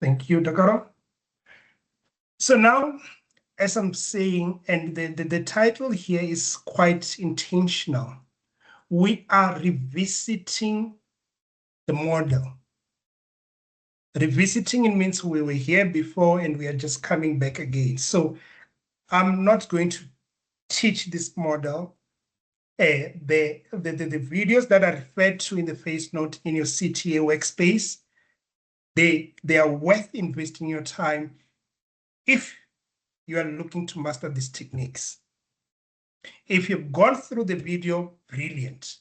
Thank you, Dakaro. So now, as I'm saying, and the title here is quite intentional, we are revisiting the model. Revisiting, it means we were here before and we are just coming back again. So I'm not going to teach this model. The videos that are referred to in the face note in your CTA workspace, they are worth investing your time if you are looking to master these techniques. If you've gone through the video, brilliant.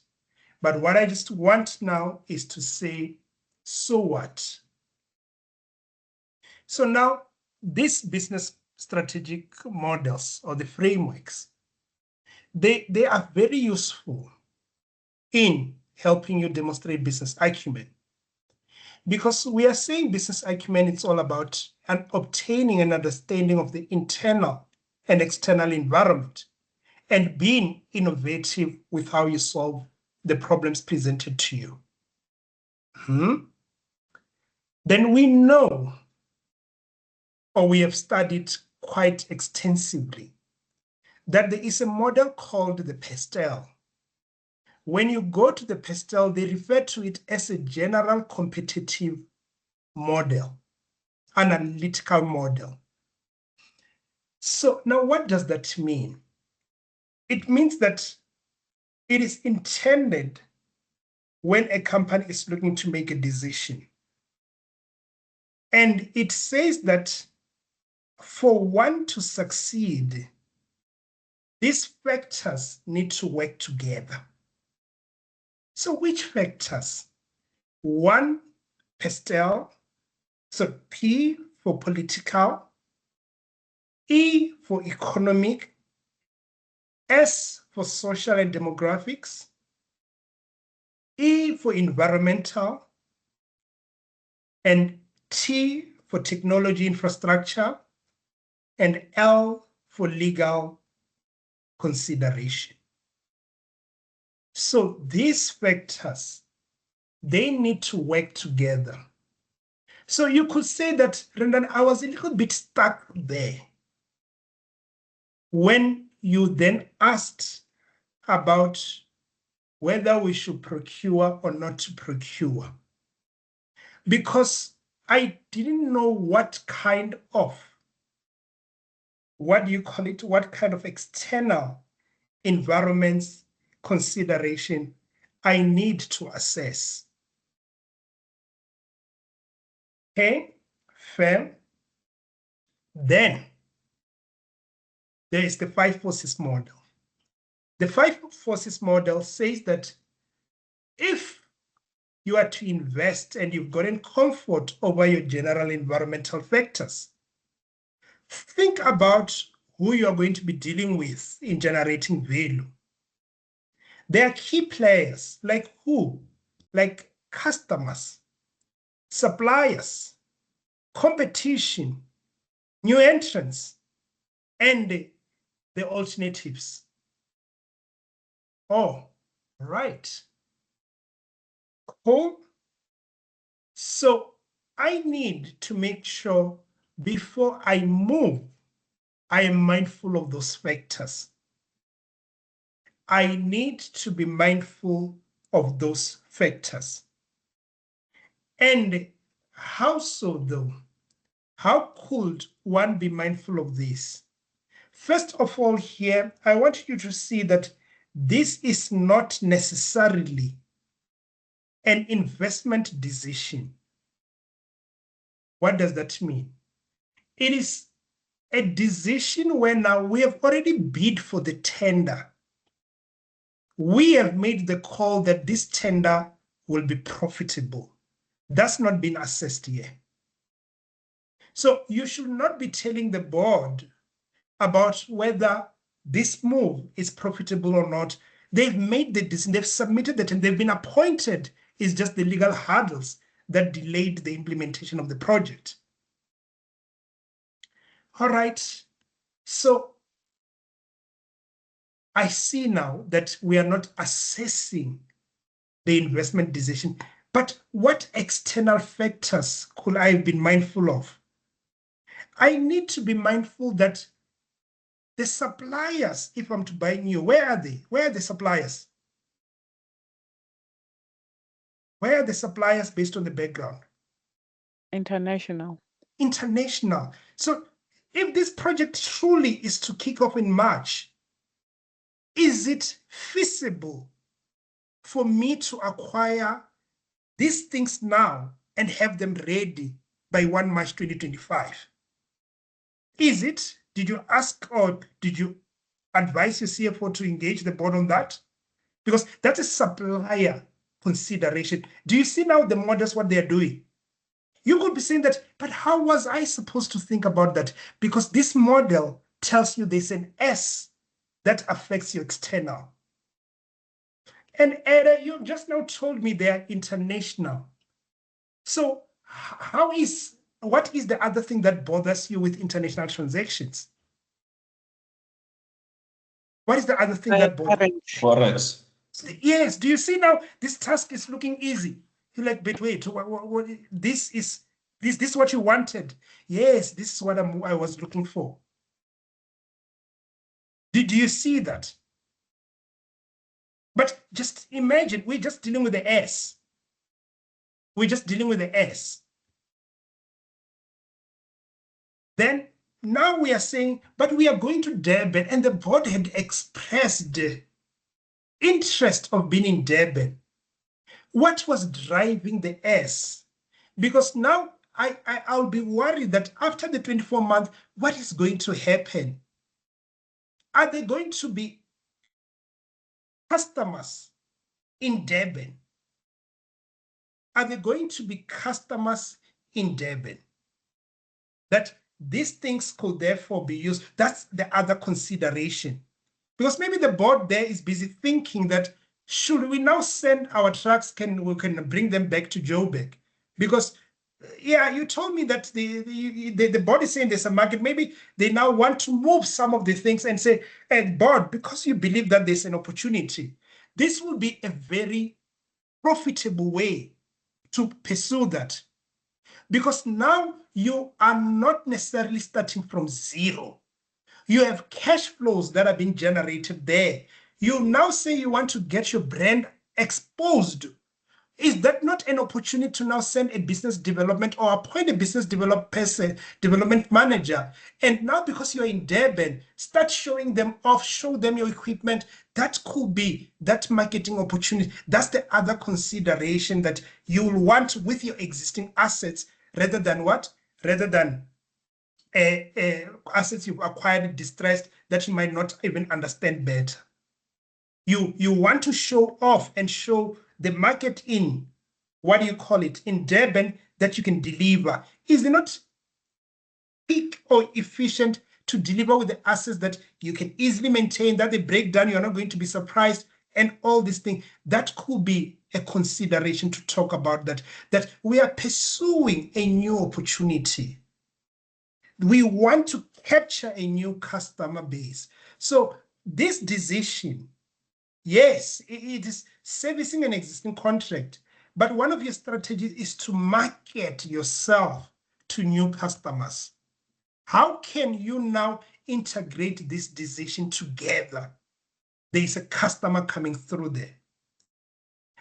But what I just want now is to say, so what? So now, these business strategic models or the frameworks, they are very useful in helping you demonstrate business acumen. Because we are saying business acumen, it's all about obtaining an understanding of the internal and external environment and being innovative with how you solve the problems presented to you. Then we know, or we have studied quite extensively, that there is a model called the PESTEL. When you go to the PESTEL, they refer to it as a general competitive model, analytical model. So now what does that mean? It means that it is intended when a company is looking to make a decision. And it says that for one to succeed, these factors need to work together. So which factors? One, PESTEL, so P for political, E for economic, S for social and demographics, E for environmental, and T for technology infrastructure, and L for legal consideration. So these factors, they need to work together. So you could say that, Rendan, I was a little bit stuck there when you then asked about whether we should procure or not to procure. Because I didn't know what kind of, what do you call it, what kind of external environments consideration I need to assess. Okay, fair. Then there is the 5 forces model. The 5 forces model says that if you are to invest and you've gotten comfort over your general environmental factors, think about who you are going to be dealing with in generating value. There are key players like who? Like customers, suppliers, competition, new entrants, and the alternatives. Oh, right. Cool. So I need to make sure before I move, I am mindful of those factors. I need to be mindful of those factors. And how so though? How could one be mindful of this? First of all, here, I want you to see that this is not necessarily an investment decision. What does that mean? It is a decision where now we have already bid for the tender. We have made the call that this tender will be profitable. That's not been assessed yet. So you should not be telling the board about whether this move is profitable or not. They've made the decision, they've submitted it, and they've been appointed. It's just the legal hurdles that delayed the implementation of the project. All right, so I see now that we are not assessing the investment decision. But what external factors could I have been mindful of? I need to be mindful that the suppliers, if I'm to buy new, where are they? Where are the suppliers? Where are the suppliers based on the background? International. International. So if this project truly is to kick off in March, is it feasible for me to acquire these things now and have them ready by 1 March 2025? Is it? Did you ask or did you advise your CFO to engage the board on that? Because that's a supplier consideration. Do you see now the models, what they're doing? You could be saying that, but how was I supposed to think about that? Because this model tells you there's an S that affects your external. And Ada, you just now told me they're international. So what is the other thing that bothers you with international transactions? What is the other thing that bothers you? Forex. Yes, do you see now this task is looking easy? You're like, but wait, this is what you wanted. Yes, this is what I was looking for. Did you see that? But just imagine, we're just dealing with the S. We're just dealing with the S. Then now we are saying, but we are going to Durban, and the board had expressed interest of being in Durban. What was driving the S? Because now I'll be worried that after the 24-month, what is going to happen? Are there going to be customers in Durban? Are there going to be customers in Durban? That these things could therefore be used. That's the other consideration. Because maybe the board there is busy thinking that should we now send our trucks, we can bring them back to Joburg? Because yeah, you told me that the board is saying there's a market. Maybe they now want to move some of the things and say, hey, board, because you believe that there's an opportunity, this will be a very profitable way to pursue that. Because now you are not necessarily starting from zero. You have cash flows that are being generated there. You now say you want to get your brand exposed. Is that not an opportunity to now send a business development or appoint a business development manager? And now because you're in Durban, start showing them off, show them your equipment. That could be that marketing opportunity. That's the other consideration that you will want with your existing assets rather than what? Rather than assets you've acquired distressed that you might not even understand better. You want to show off and show the market in, what do you call it, in Durban, that you can deliver. Is it not quick or efficient to deliver with the assets that you can easily maintain, that they break down, you're not going to be surprised, and all these things? That could be a consideration to talk about, that we are pursuing a new opportunity. We want to capture a new customer base. So this decision, yes, it is servicing an existing contract, but one of your strategies is to market yourself to new customers. How can you now integrate this decision together? There is a customer coming through there.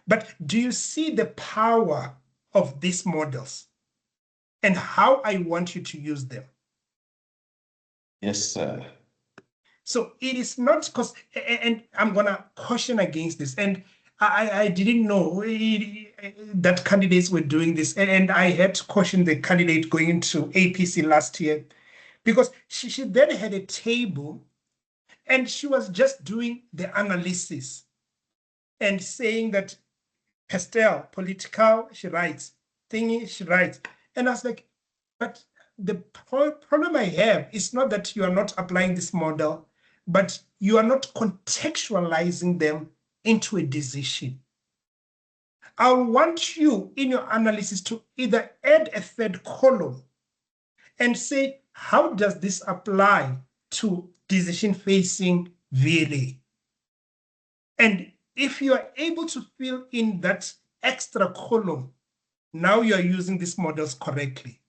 But do you see the power of these models and how I want you to use them? Yes, sir. So it is not because, and I'm going to caution against this. And I didn't know that candidates were doing this. And I had to caution the candidate going into APC last year because she then had a table and she was just doing the analysis and saying that Pastel, political, she writes, thingy, she writes. And I was like, but the problem I have is not that you are not applying this model, but you are not contextualizing them into a decision. I want you in your analysis to either add a third column and say, how does this apply to decision-facing VLA? And if you are able to fill in that extra column, now you are using these models correctly.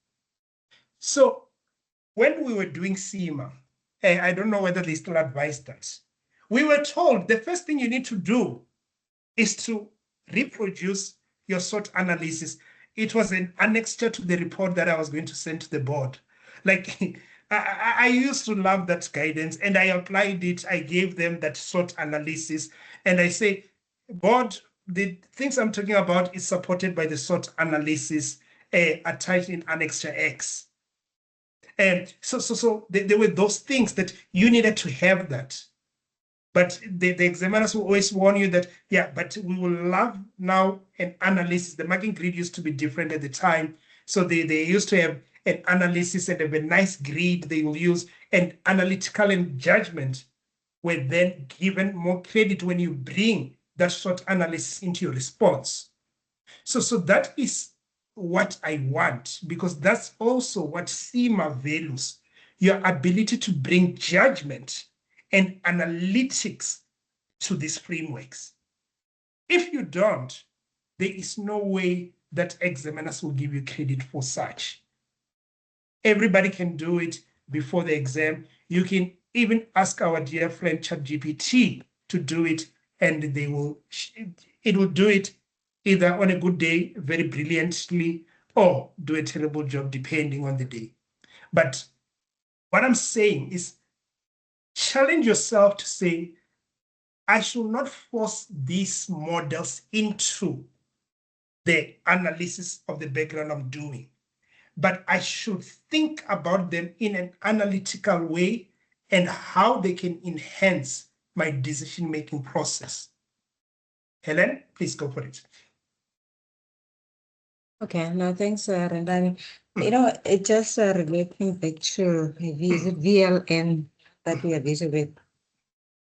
So when we were doing SEMA, I don't know whether they still advise that. We were told the first thing you need to do is to reproduce your SWOT analysis. It was an annexure to the report that I was going to send to the board. Like I used to love that guidance and I applied it. I gave them that SWOT analysis and I say, board, the things I'm talking about is supported by the SWOT analysis attached in Annexure X. And so there were those things that you needed to have that. But the examiners will always warn you that, yeah, but we will love now an analysis. The marking grid used to be different at the time. So they used to have an analysis and have a nice grid they will use, and analytical and judgment were then given more credit when you bring that SWOT analysis into your response. So that is what I want, because that's also what SEMA values, your ability to bring judgment and analytics to these frameworks. If you don't, there is no way that examiners will give you credit for such. Everybody can do it before the exam. You can even ask our dear friend ChatGPT to do it, and it will do it either on a good day, very brilliantly, or do a terrible job depending on the day. But what I'm saying is challenge yourself to say, I should not force these models into the analysis of the background I'm doing, but I should think about them in an analytical way and how they can enhance my decision-making process. Helen, please go for it. Okay, no, thanks, Rendani. You know, it just relating back to VLN that we are busy with.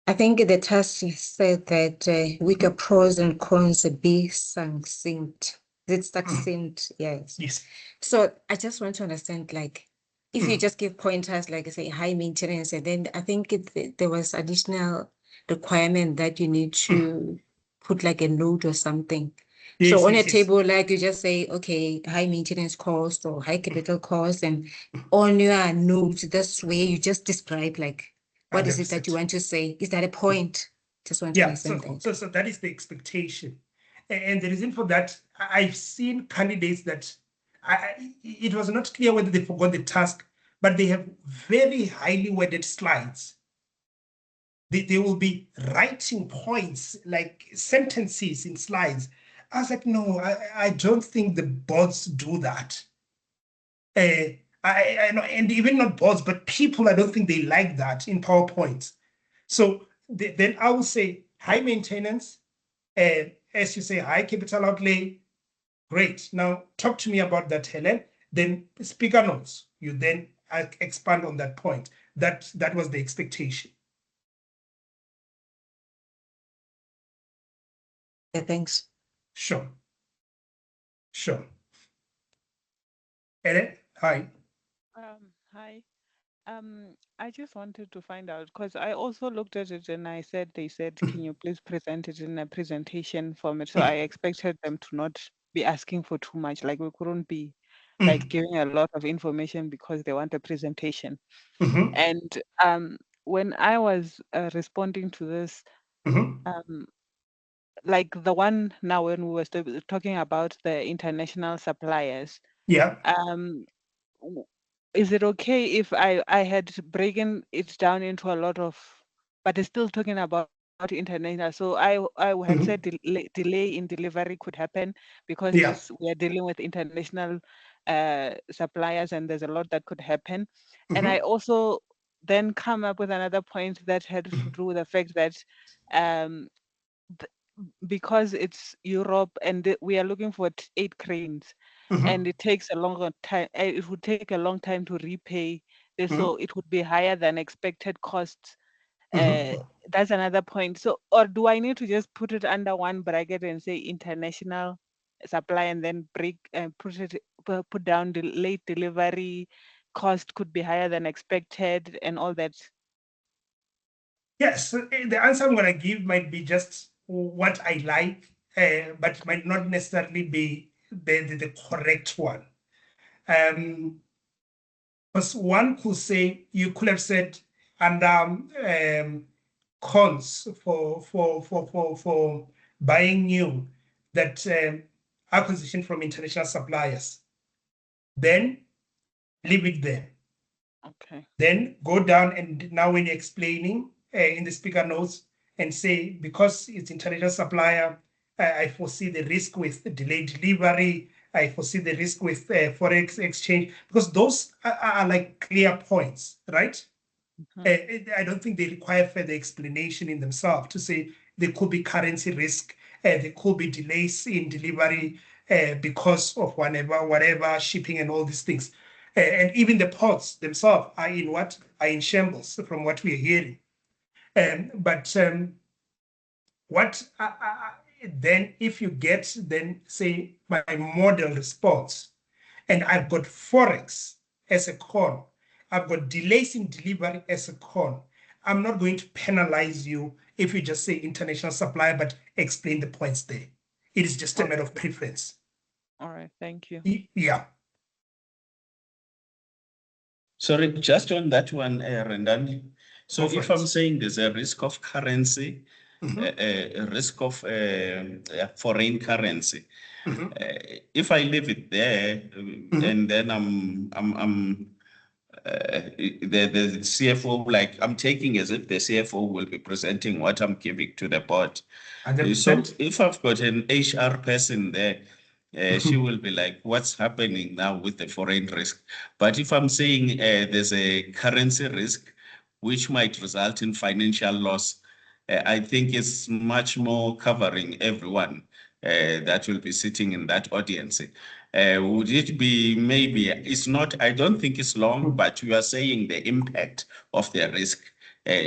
I think the task said that with the pros and cons be succinct. It's succinct, yes. Yes. So I just want to understand, like, if you just give pointers, like say high maintenance, and then I think there was additional requirement that you need to put like a note or something. Yes, so on yes, a yes. table, like you just say, okay, high maintenance cost or high capital cost, and on your notes, that's where you just describe like what is it that you 100%. want to say? Is that a point? Just want to Yeah, understand that. so that is the expectation. And the reason for that, I've seen candidates that it was not clear whether they forgot the task, but they have very highly worded slides. They will be writing points like sentences in slides. I was like, no, I don't think the bots do that. I know, and even not bots, but people, I don't think they like that in PowerPoint. So then I will say high maintenance, and as you say, high capital outlay. Great. Now talk to me about that, Helen. Then speaker notes. You then expand on that point. That was the expectation. Yeah, thanks. Sure. Helen, hi. Hi. I just wanted to find out because I also looked at it and they said, can you please present it in a presentation format? So I expected them to not be asking for too much. Like we couldn't be like giving a lot of information because they want a presentation. And when I was responding to this, like the one now when we were talking about the international suppliers, Yeah. is it okay if I had broken it down into a lot of, but it's still talking about international? So I had said delay in delivery could happen because Yeah. we are dealing with international suppliers and there's a lot that could happen. And I also then come up with another point that had to do with the fact that because it's Europe and we are looking for 8 cranes, and it takes a longer time. It would take a long time to repay this, so it would be higher than expected costs. That's another point. So, or do I need to just put it under one bracket and say international supply, and then put down the late delivery cost could be higher than expected and all that? Yes, the answer I'm going to give might be just what I like but might not necessarily be the correct one. Because one could say, you could have said, and cons for buying new, that acquisition from international suppliers. Then leave it there. Okay. Then go down, and now when you're explaining in the speaker notes, and say, because it's international supplier, I foresee the risk with delayed delivery. I foresee the risk with forex exchange, because those are like clear points, right? I don't think they require further explanation in themselves to say there could be currency risk, there could be delays in delivery because of whatever shipping and all these things. And even the ports themselves are in shambles from what we're hearing. But what then if you get then say my model response, and I've got forex as a con, I've got delays in delivery as a con, I'm not going to penalize you if you just say international supplier, but explain the points there. It is just a matter of preference. All right, thank you. Yeah. Sorry, just on that one, Rendani. So Go for if I'm it. saying there's a risk of currency, a risk of foreign currency, if I leave it there, and then the CFO, like I'm taking as if the CFO will be presenting what I'm giving to the board. 100%. So if I've got an HR person there, she will be like, what's happening now with the foreign risk? But if I'm saying there's a currency risk, which might result in financial loss, I think it's much more covering everyone that will be sitting in that audience. Would it be maybe, it's not, I don't think it's long, but you are saying the impact of the risk,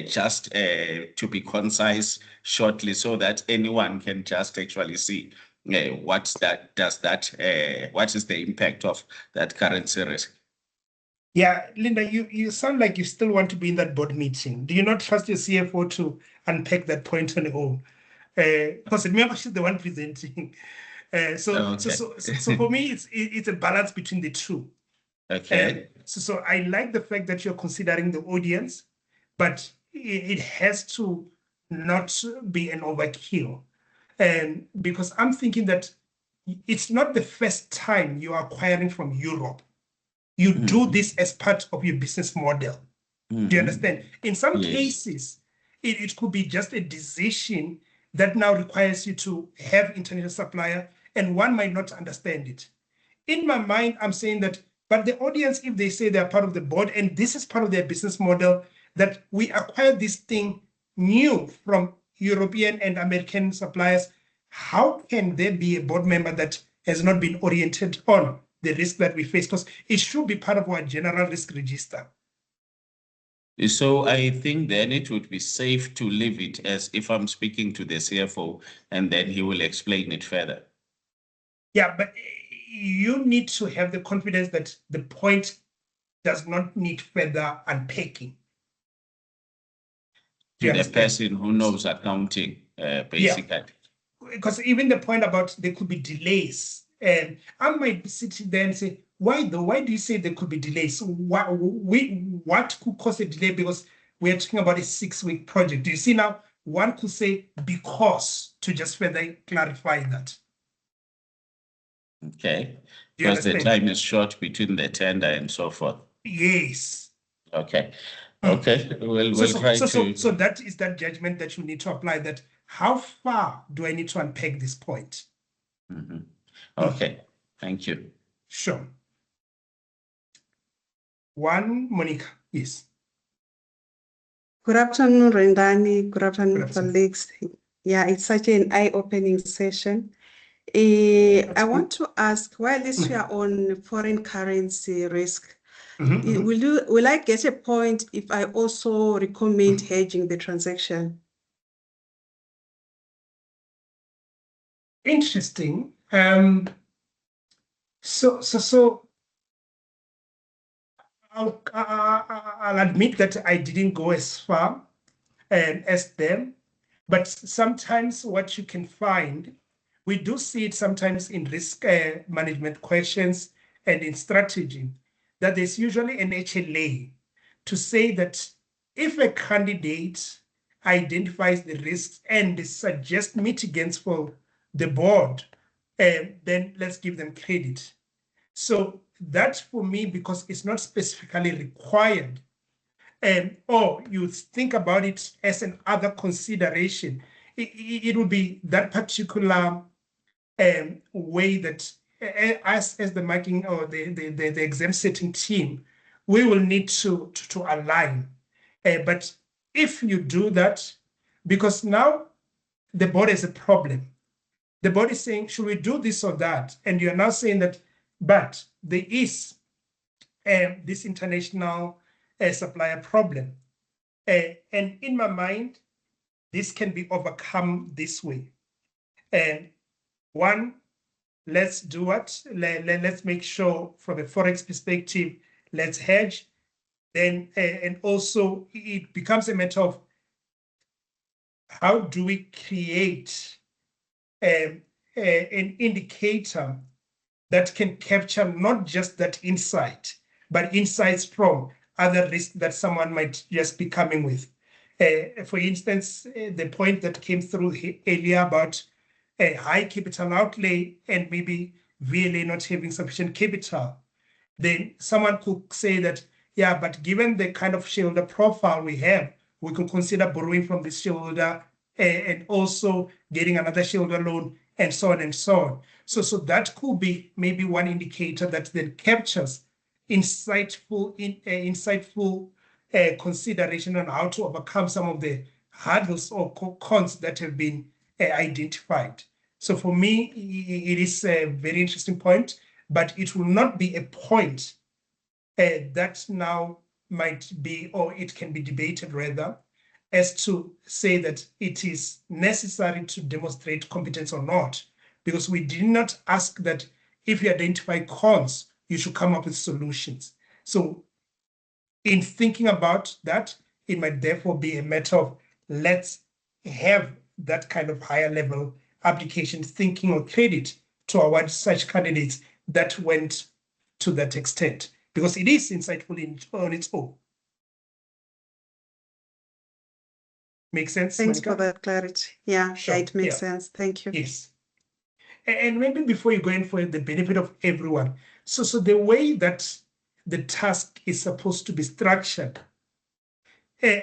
just to be concise shortly so that anyone can just actually see what is the impact of that currency risk. Yeah, Linda, you sound like you still want to be in that board meeting. Do you not trust your CFO to unpack that point on her own? Because remember, she's the one presenting. So for me, it's a balance between the two. Okay. So I like the fact that you're considering the audience, but it has to not be an overkill. Because I'm thinking that it's not the first time you are acquiring from Europe. You do this as part of your business model. Do you understand? In some cases, it could be just a decision that now requires you to have international supplier, and one might not understand it. In my mind, I'm saying that, but the audience, if they say they're part of the board and this is part of their business model, that we acquired this thing new from European and American suppliers, how can there be a board member that has not been oriented on the risk that we face? Because it should be part of our general risk register. So I think then it would be safe to leave it as if I'm speaking to the CFO and then he will explain it further. Yeah, but you need to have the confidence that the point does not need further unpacking. To the person who knows accounting, basically. Yeah. Because even the point about there could be delays, and I might be sitting there and say, why though? Why do you say there could be delays? What could cause a delay? Because we're talking about a 6-week project. Do you see now? One could say because, to just further clarify that. Okay. Because the time is short between the tender and so forth. Yes. Okay. Okay. We'll try to. So that is that judgment that you need to apply, that how far do I need to unpack this point? Okay. Thank you. Sure. One, Monica, yes. Good afternoon, Rendani. Good afternoon, colleagues. Yeah, it's such an eye-opening session. I want to ask, while this we are on foreign currency risk, will I get a point if I also recommend hedging the transaction? Interesting. So I'll admit that I didn't go as far as them, but sometimes what you can find we do see it sometimes in risk management questions and in strategy, that there's usually an HLA to say that if a candidate identifies the risks and suggests mitigants for the board, then let's give them credit. So that for me, because it's not specifically required, or you think about it as an other consideration, it would be that particular way that us as the marking or the exam setting team, we will need to align. But if you do that, because now the board is a problem, the board is saying, should we do this or that? And you're now saying that, but there is this international supplier problem. And in my mind, this can be overcome this way. One, let's do what? Let's make sure from a Forex perspective, let's hedge. Then, and also it becomes a matter of how do we create an indicator that can capture not just that insight, but insights from other risks that someone might just be coming with. For instance, the point that came through earlier about a high capital outlay and maybe VLA not having sufficient capital, then someone could say that, yeah, but given the kind of shareholder profile we have, we could consider borrowing from this shareholder and also getting another shareholder loan and so on and so on. So that could be maybe one indicator that then captures insightful consideration on how to overcome some of the hurdles or cons that have been identified. So for me, it is a very interesting point, but it will not be a point that now might be, or it can be debated rather, as to say that it is necessary to demonstrate competence or not, because we did not ask that if you identify cons, you should come up with solutions. So in thinking about that, it might therefore be a matter of let's have that kind of higher level application thinking or credit to award such candidates that went to that extent, because it is insightful on its own. Make sense? Thanks Monica? for that clarity. Yeah, Sure. it makes Yeah. sense. Thank you. Yes. And maybe before you go in for the benefit of everyone, so the way that the task is supposed to be structured, yeah,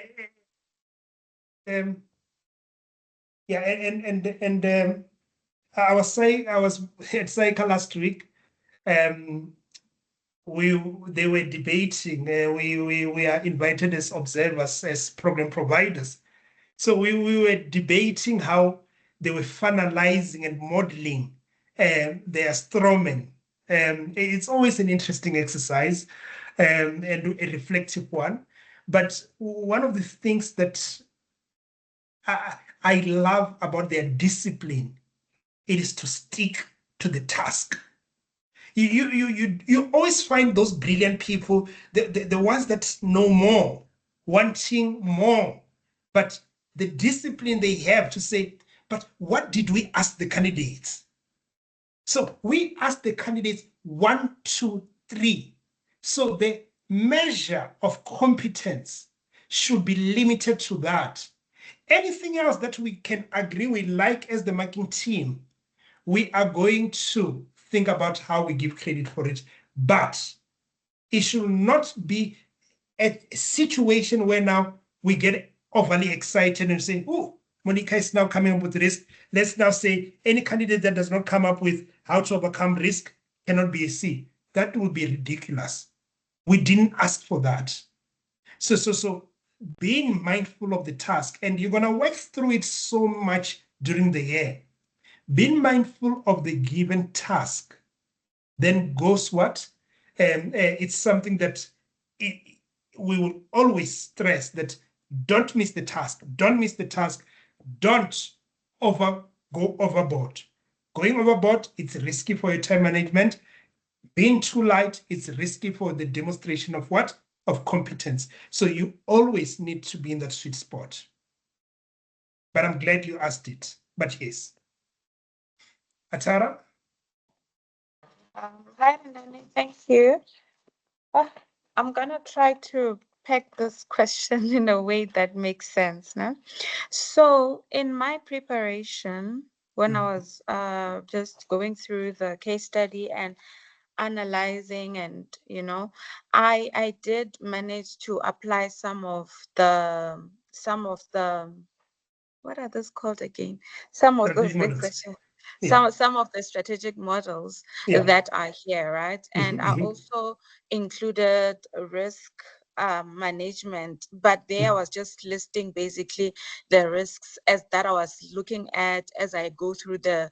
and I was at Cycle last week. They were debating. We are invited as observers, as program providers. So we were debating how they were finalizing and modeling their strawman. It's always an interesting exercise and a reflective one. But one of the things that I love about their discipline, it is to stick to the task. You always find those brilliant people, the ones that know more, wanting more, but the discipline they have to say, but what did we ask the candidates? So we asked the candidates 1, 2, 3. So the measure of competence should be limited to that. Anything else that we can agree with, like as the marking team, we are going to think about how we give credit for it. But it should not be a situation where now we get overly excited and say, oh, Monica is now coming up with risk. Let's now say any candidate that does not come up with how to overcome risk cannot be a C. That would be ridiculous. We didn't ask for that. So being mindful of the task, and you're going to work through it so much during the year. Being mindful of the given task then goes what? It's something that we will always stress that don't miss the task. Don't miss the task. Don't go overboard. Going overboard, it's risky for your time management. Being too light, it's risky for the demonstration of what? Of competence. So you always need to be in that sweet spot. But I'm glad you asked it. But yes. Atara? Hi, Nani. Thank you. I'm gonna try to pack this question in a way that makes sense, no? So in my preparation, when I was just going through the case study and analyzing, and I did manage to apply some of the what are those called again? Some of those Strategic models. decision, Yeah. some of the strategic models Yeah. that are here, right? And I also included risk management, but there I was just listing basically the risks as that I was looking at as I go through the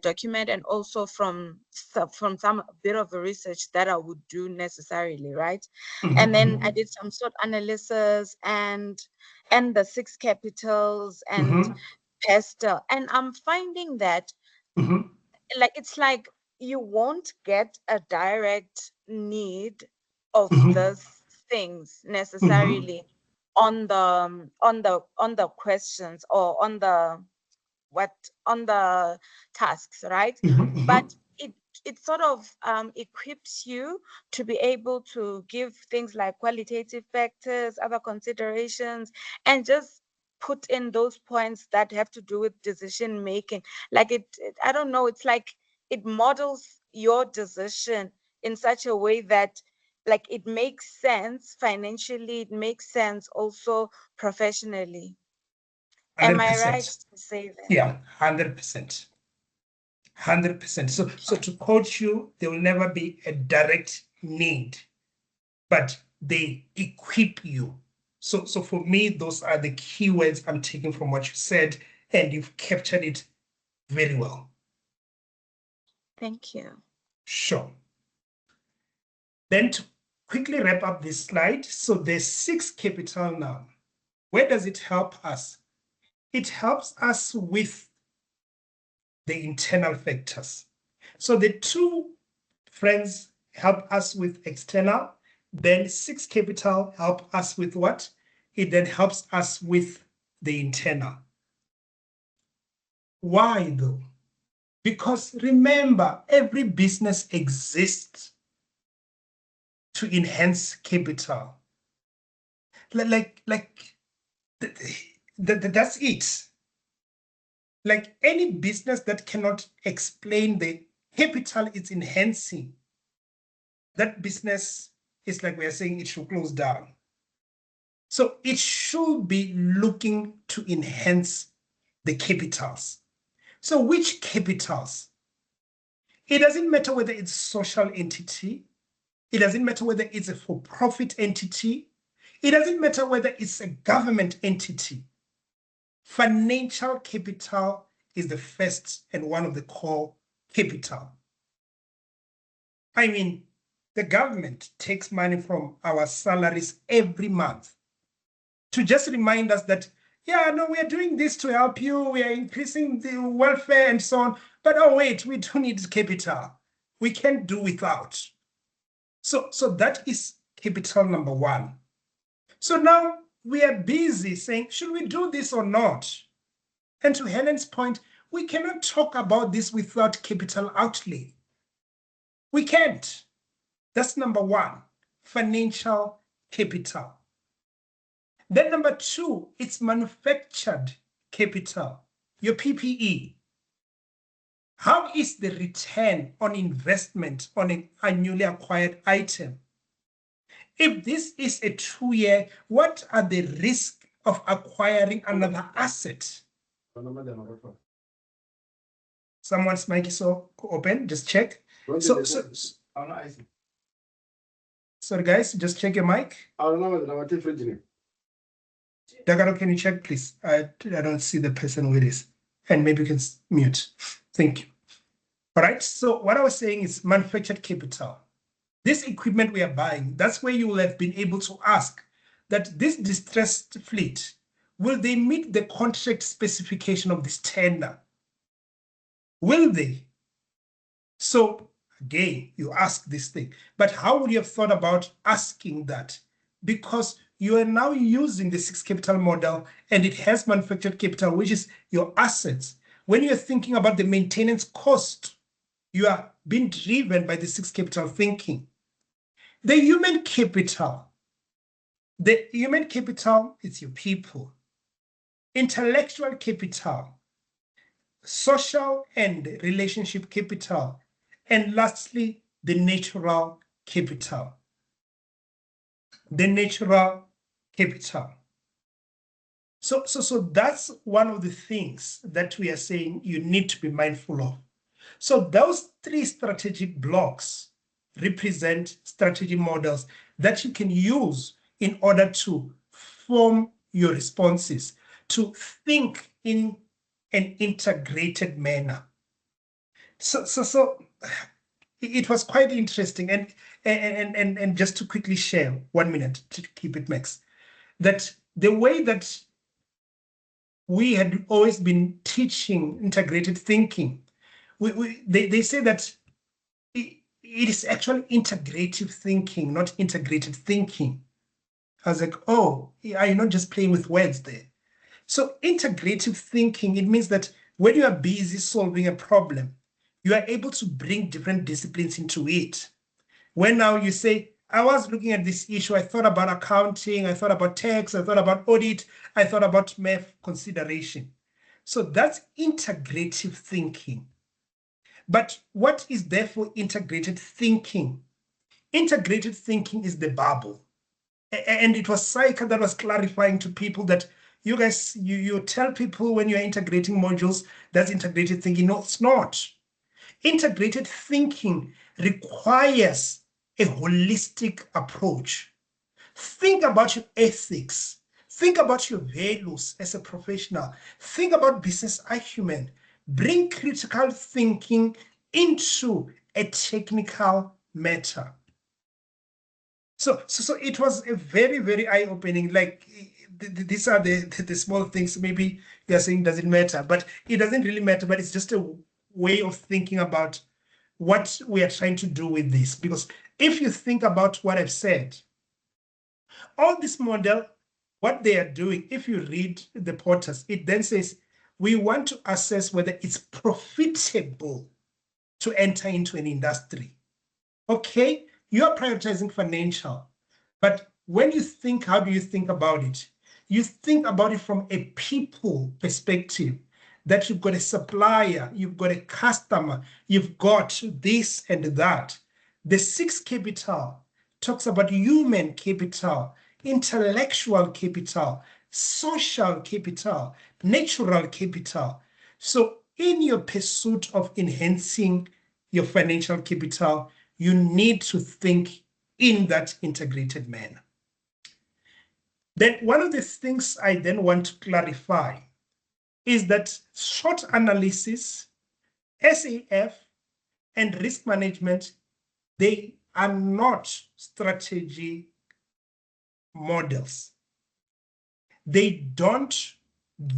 document, and also from some bit of a research that I would do necessarily, right? And then I did some SWOT analysis and the 6 capitals and pestle, and I'm finding that like it's like you won't get a direct need of those things necessarily on the questions or on the tasks, right? But it sort of equips you to be able to give things like qualitative factors, other considerations, and just put in those points that have to do with decision making. Like I don't know, it's like it models your decision in such a way that like it makes sense financially, it makes sense also professionally. Am I right 100%. to say that? Yeah, 100%. 100%. So to quote you, there will never be a direct need, but they equip you. So for me, those are the keywords I'm taking from what you said, and you've captured it very well. Thank you. Sure. Then to quickly wrap up this slide, so there's 6 capital now. Where does it help us? It helps us with the internal factors. So the 2 friends help us with external, then 6 capital help us with what? It then helps us with the internal. Why though? Because remember, every business exists to enhance capital. That's it. Like any business that cannot explain the capital it's enhancing, that business is like we are saying it should close down. So it should be looking to enhance the capitals. So which capitals? It doesn't matter whether it's a social entity. It doesn't matter whether it's a for-profit entity. It doesn't matter whether it's a government entity. Financial capital is the first and one of the core capital. I mean, the government takes money from our salaries every month to just remind us that, yeah, no, we are doing this to help you. We are increasing the welfare and so on. But oh, wait, we do need capital. We can't do without. So that is capital number 1. So now we are busy saying, should we do this or not? And to Helen's point, we cannot talk about this without capital outlay. We can't. That's number 1, financial capital. Then number 2, it's manufactured capital, your PPE. How is the return on investment on an annually acquired item? If this is a 2-year, what are the risks of acquiring another asset? Someone's mic is open, just check. Sorry guys, just check your mic. Dagaro, can you check please? I don't see the person with this. And maybe you can mute. Thank you. All right, so what I was saying is manufactured capital. This equipment we are buying, that's where you will have been able to ask that this distressed fleet, will they meet the contract specification of this tender? Will they? So again, you ask this thing, but how would you have thought about asking that? Because you are now using the 6 capital model and it has manufactured capital, which is your assets. when you're thinking about the maintenance cost, you are being driven by the 6 capital thinking. The human capital is your people. Intellectual capital, social and relationship capital, and lastly, the natural capital. The natural capital. So that's one of the things that we are saying you need to be mindful of. So those 3 strategic blocks represent strategy models that you can use in order to form your responses, to think in an integrated manner. So it was quite interesting, and just to quickly share 1 minute to keep it max, that the way that we had always been teaching integrated thinking, they say that it is actually integrative thinking, not integrated thinking. I was like, oh, are you not just playing with words there? So integrative thinking, it means that when you are busy solving a problem, you are able to bring different disciplines into it. When now you say, I was looking at this issue, I thought about accounting, I thought about tax, I thought about audit, I thought about math consideration. So that's integrative thinking. But what is therefore integrated thinking? Integrated thinking is the bubble. And it was Saika that was clarifying to people that you guys, you tell people when you're integrating modules, that's integrated thinking. No, it's not. Integrated thinking requires a holistic approach. Think about your ethics. Think about your values as a professional. Think about business acumen. Bring critical thinking into a technical matter. So it was a very, very eye-opening. Like these are the small things. Maybe you're saying doesn't matter, but it doesn't really matter. But it's just a way of thinking about what we are trying to do with this. Because if you think about what I've said, all this model, what they are doing, if you read the Porters, it then says, we want to assess whether it's profitable to enter into an industry. Okay, you're prioritizing financial, but when you think, how do you think about it? You think about it from a people perspective, that you've got a supplier, you've got a customer, you've got this and that. The 6 capital talks about human capital, intellectual capital, social capital, natural capital. So in your pursuit of enhancing your financial capital, you need to think in that integrated manner. Then one of the things I then want to clarify is that SWOT analysis, SAF, and risk management, they are not strategy models. They don't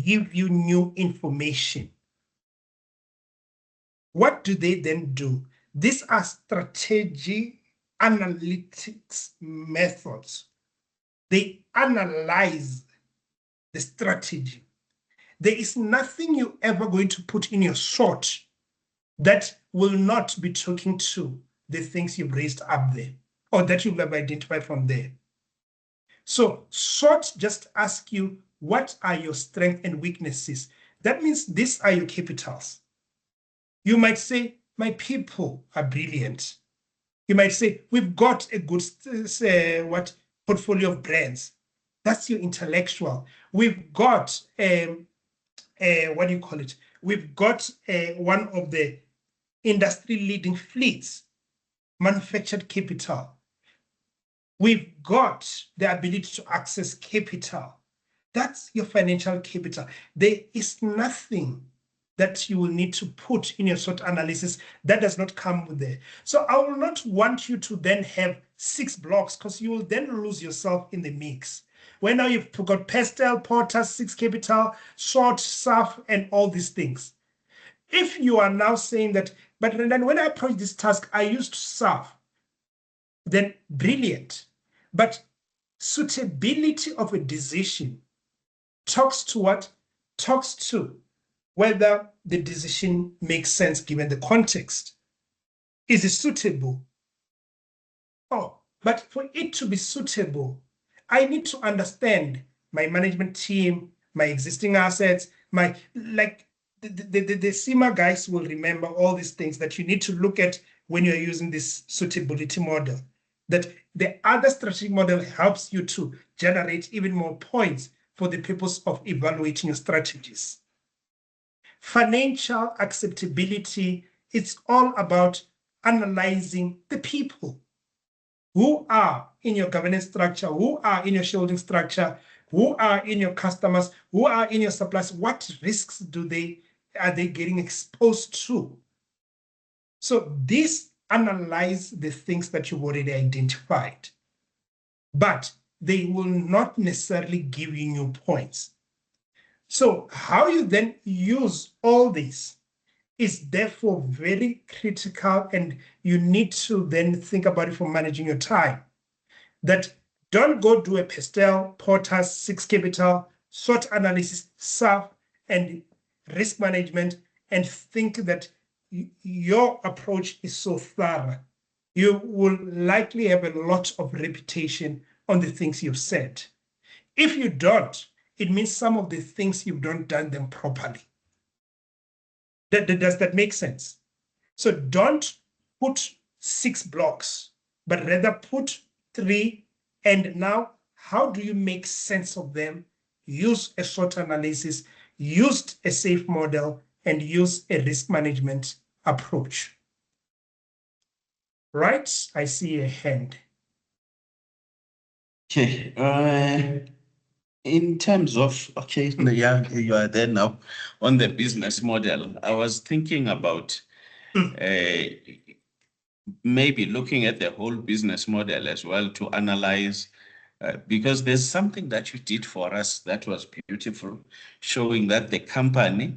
give you new information. What do they then do? These are strategy analytics methods. They analyze the strategy. There is nothing you're ever going to put in your SWOT that will not be talking to the things you've raised up there or that you have identified from there. So SWOT just asks you, what are your strengths and weaknesses? That means these are your capitals. You might say, my people are brilliant. You might say, we've got a good portfolio of brands. That's your intellectual. We've got, what do you call it? We've got one of the industry-leading fleets, manufactured capital. We've got the ability to access capital. That's your financial capital. There is nothing that you will need to put in your SWOT analysis that does not come with there. So I will not want you to then have 6 blocks, because you will then lose yourself in the mix. When now you've got Pestel, Porter, 6 capital, SWOT, SAF, and all these things. If you are now saying that, but then when I approach this task, I used SAF, then brilliant. But suitability of a decision talks to what? Talks to whether the decision makes sense given the context. Is it suitable? Oh, but for it to be suitable, I need to understand my management team, my existing assets, my like the SEMA guys will remember all these things that you need to look at when you're using this suitability model. That the other strategic model helps you to generate even more points for the purpose of evaluating your strategies. Financial acceptability, it's all about analyzing the people who are in your governance structure, who are in your shareholding structure, who are in your customers, who are in your suppliers. What risks are they getting exposed to? So this analyze the things that you've already identified, but they will not necessarily give you new points. So how you then use all this is therefore very critical, and you need to then think about it for managing your time. That don't go do a pastel, Porter's, 6 Capital, SWOT analysis, SAF, and risk management, and think that your approach is so thorough. You will likely have a lot of reputation on the things you've said. If you don't, it means some of the things you've not done them properly. Does that make sense? So don't put 6 blocks, but rather put 3. And now, how do you make sense of them? Use a SWOT analysis, use a safe model, and use a risk management approach. Right? I see a hand. Okay. In terms of, okay, yeah, you are there now on the business model. I was thinking about maybe looking at the whole business model as well to analyze, because there's something that you did for us that was beautiful, showing that the company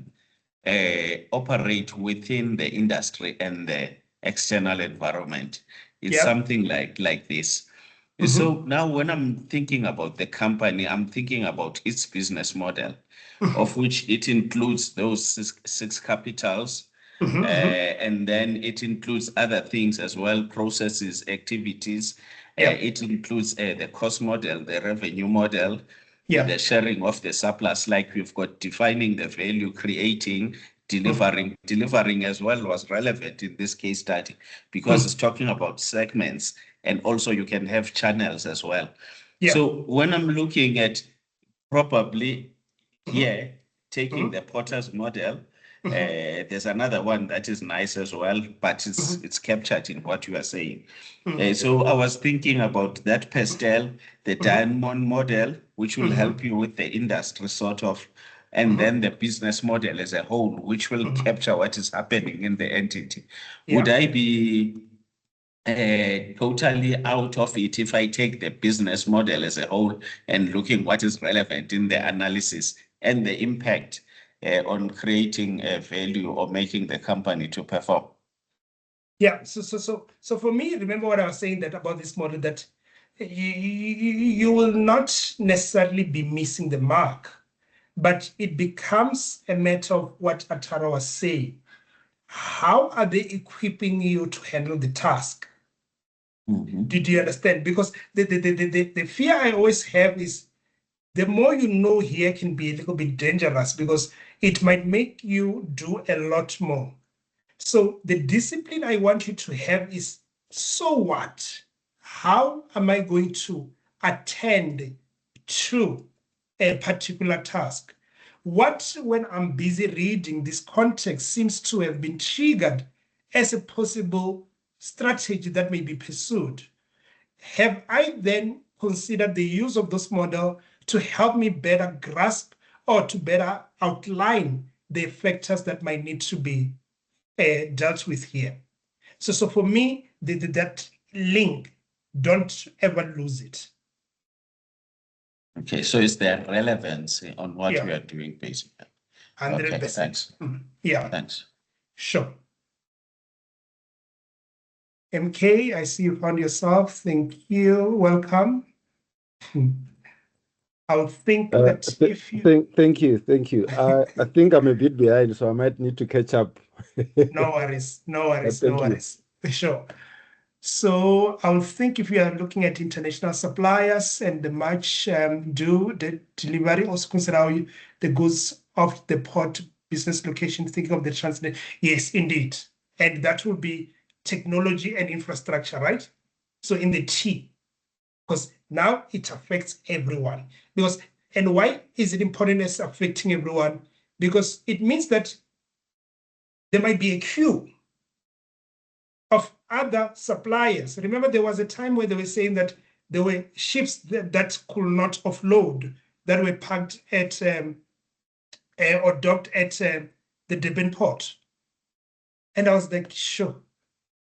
operate within the industry and the external environment. It's something like this. So now when I'm thinking about the company, I'm thinking about its business model, of which it includes those six capitals, and then it includes other things as well, processes, activities. It includes the cost model, the revenue model, with the sharing of the surplus, like we've got defining the value, creating, delivering. Delivering as well was relevant in this case study because it's talking about segments, and also you can have channels as well. So when I'm looking at probably here, taking the Potter's model, there's another one that is nice as well, but it's captured in what you are saying. So I was thinking about that pastel, the diamond model, which will help you with the industry sort of, and then the business model as a whole, which will capture what is happening in the entity. Would I be totally out of it if I take the business model as a whole and looking what is relevant in the analysis and the impact on creating a value or making the company to perform? Yeah, so for me, remember what I was saying that about this model, that you will not necessarily be missing the mark, but it becomes a matter of what Atara was saying. How are they equipping you to handle the task? Did you understand? Because the fear I always have is the more you know here can be a little bit dangerous because it might make you do a lot more. So the discipline I want you to have is, so what? How am I going to attend to a particular task? What, when I'm busy reading, this context seems to have been triggered as a possible strategy that may be pursued? Have I then considered the use of this model to help me better grasp or to better outline the factors that might need to be dealt with here? So for me, that link, don't ever lose it. Okay, so it's the relevance on what we are doing, basically. 100%. Okay, thanks. Yeah. Thanks. Sure. MK, I see you found yourself. Thank you. Welcome. I would think that if you... Thank you. I think I'm a bit behind, so I might need to catch up. No worries, no worries, Thank no you. worries. Sure. So I would think if you are looking at international suppliers and the much the delivery, also consider how the goods of the port business location, thinking of the transit. Yes, indeed. And that will be technology and infrastructure, right? So in the T, because now it affects everyone. Because, and why is it important as affecting everyone? Because it means that there might be a queue of other suppliers. Remember, there was a time where they were saying that there were ships that could not offload, that were parked at or docked at the Durban port. And I was like, sure,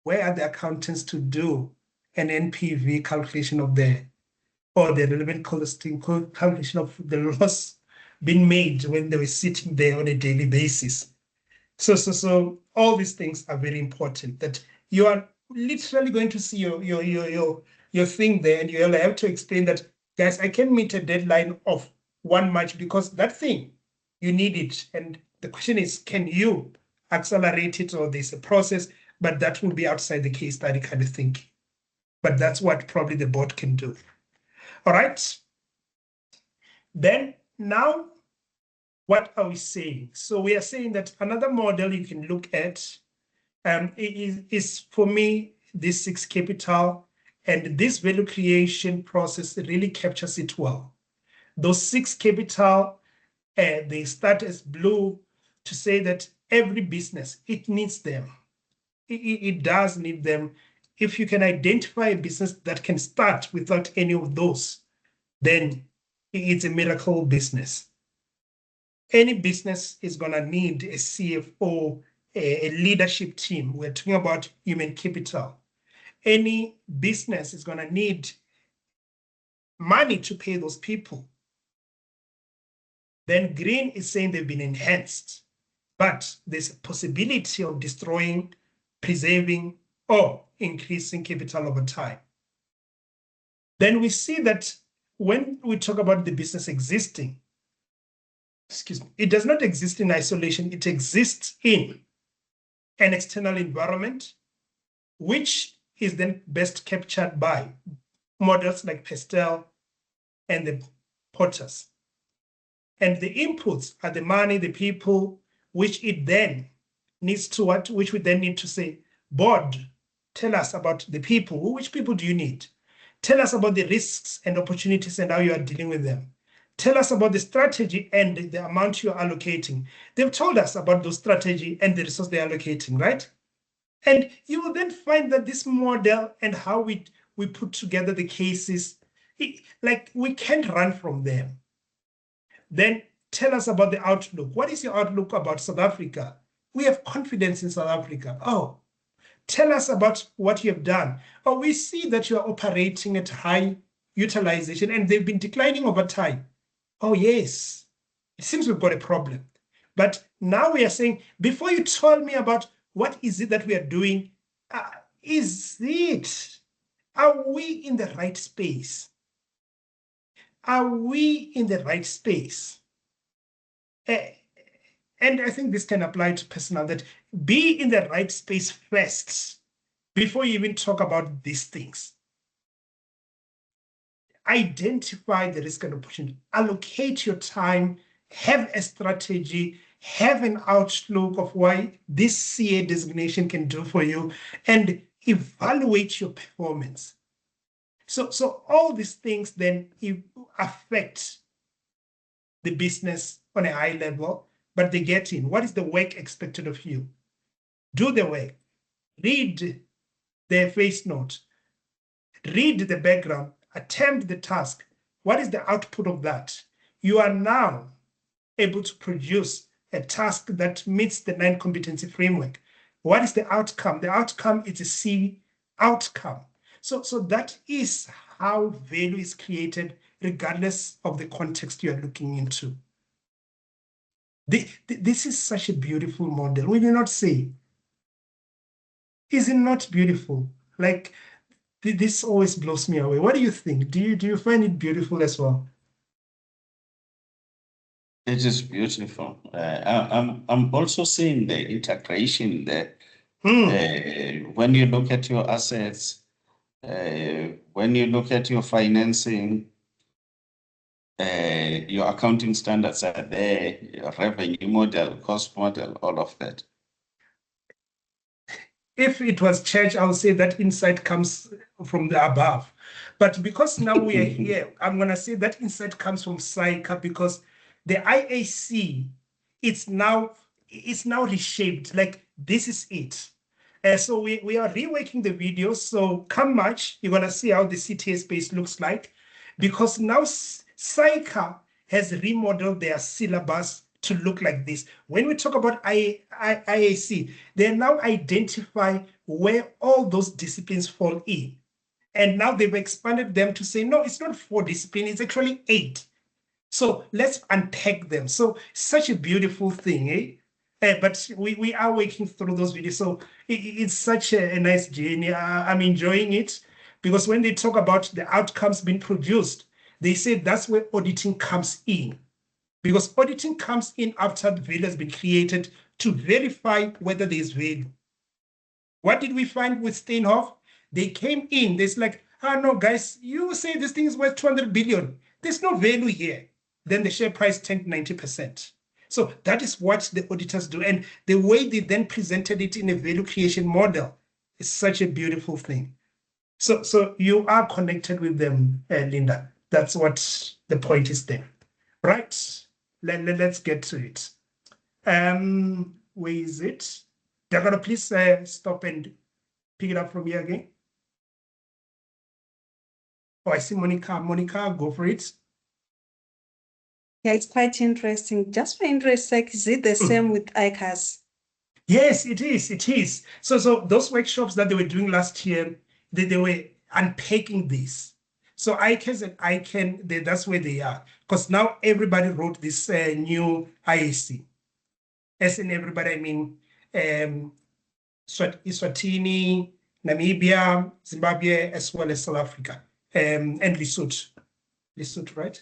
where are the accountants to do an NPV calculation of the, or the relevant costing calculation of the loss being made when they were sitting there on a daily basis? So all these things are very important, that you are literally going to see your thing there, and you'll have to explain that, guys, I can meet a deadline of 1 March because that thing, you need it. And the question is, can you accelerate it, or there's a process, but that will be outside the case study kind of thinking. But that's what probably the board can do. All right. Then now, what are we saying? So we are saying that another model you can look at is for me, this 6 capital, and this value creation process really captures it well. Those 6 capital, they start as blue to say that every business, it needs them. It does need them. If you can identify a business that can start without any of those, then it's a miracle business. Any business is going to need a CFO, a leadership team. We're talking about human capital. Any business is going to need money to pay those people. Then green is saying they've been enhanced, but there's a possibility of destroying, preserving, or increasing capital over time. Then we see that when we talk about the business existing, it does not exist in isolation. It exists in an external environment, which is then best captured by models like Pastel and the Potters. And the inputs are the money, the people, which it then needs to what, which we then need to say, board, tell us about the people. Which people do you need? Tell us about the risks and opportunities and how you are dealing with them. Tell us about the strategy and the amount you are allocating. They've told us about those strategy and the resource they're allocating, right? And you will then find that this model and how we put together the cases, like we can't run from them. Then tell us about the outlook. What is your outlook about South Africa? We have confidence in South Africa. Oh, tell us about what you have done. Oh, we see that you are operating at high utilization and they've been declining over time. Oh, yes, it seems we've got a problem. But now we are saying, before you tell me about what is it that we are doing, are we in the right space? Are we in the right space? And I think this can apply to personnel, that be in the right space first before you even talk about these things. Identify the risk and opportunity, allocate your time, have a strategy, have an outlook of why this CA designation can do for you, and evaluate your performance. So all these things then affect the business on a high level, but they get in. What is the work expected of you? Do the work. Read the face note. Read the background. Attempt the task. What is the output of that? You are now able to produce a task that meets the 9 competency framework. What is the outcome? The outcome is a C outcome. So that is how value is created, regardless of the context you are looking into. This is such a beautiful model. Will you not say? Is it not beautiful? Like, this always blows me away. What do you think? Do you find it beautiful as well? It is beautiful. I'm also seeing the integration there. When you look at your assets, when you look at your financing, your accounting standards are there, your revenue model, cost model, all of that. If it was church, I would say that insight comes from the above. But because now we are here, I'm going to say that insight comes from SAICA, because the IAC, it's now reshaped. Like, this is it. So we are reworking the video. So come March, you're going to see how the CTA space looks like, because now SAICA has remodeled their syllabus to look like this. When we talk about IAC, they now identify where all those disciplines fall in. And now they've expanded them to say, no, it's not 4 disciplines, it's actually 8. So let's unpack them. So such a beautiful thing, eh? But we are working through those videos. So it's such a nice journey. I'm enjoying it, because when they talk about the outcomes being produced, they say that's where auditing comes in. Because auditing comes in after the value has been created to verify whether there's value. What did we find with Steinhoff? They came in, there's like, no, guys, you say this thing is worth 200 billion. There's no value here. Then the share price tanked 90%. So that is what the auditors do. And the way they then presented it in a value creation model is such a beautiful thing. So you are connected with them, Linda. That's what the point is there. Right. Let's get to it. Where is it? Dagoro, please stop and pick it up from here again. Oh, I see Monica. Monica, go for it. Yeah, it's quite interesting. Just for interest sake, is it the same with ICAS? Yes, it is. It is. So those workshops that they were doing last year, they were unpacking this. So ICAS and ICANN, that's where they are. Because now everybody wrote this new IAC. As in everybody, I mean, Eswatini, Namibia, Zimbabwe, as well as South Africa, and Lesotho. Lesotho, right?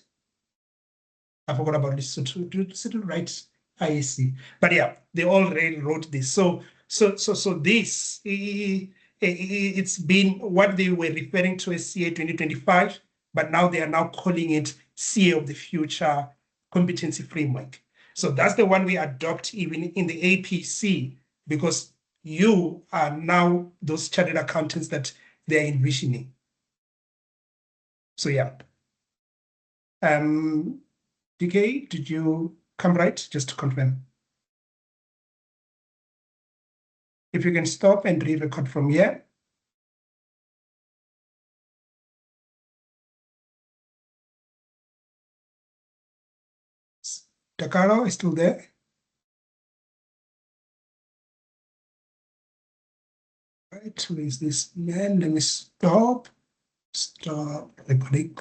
I forgot about Lesotho. Lesotho, right? IAC. But yeah, they all wrote this. So this, it's been what they were referring to as CA 2025, but now they are now calling it CA of the Future Competency Framework. So that's the one we adopt even in the APC, because you are now those chartered accountants that they're envisioning. So yeah. DK, did you come right? Just to confirm. If you can stop and re-record from here. Dakaro is still there. Right, who is this man? Let me stop recording.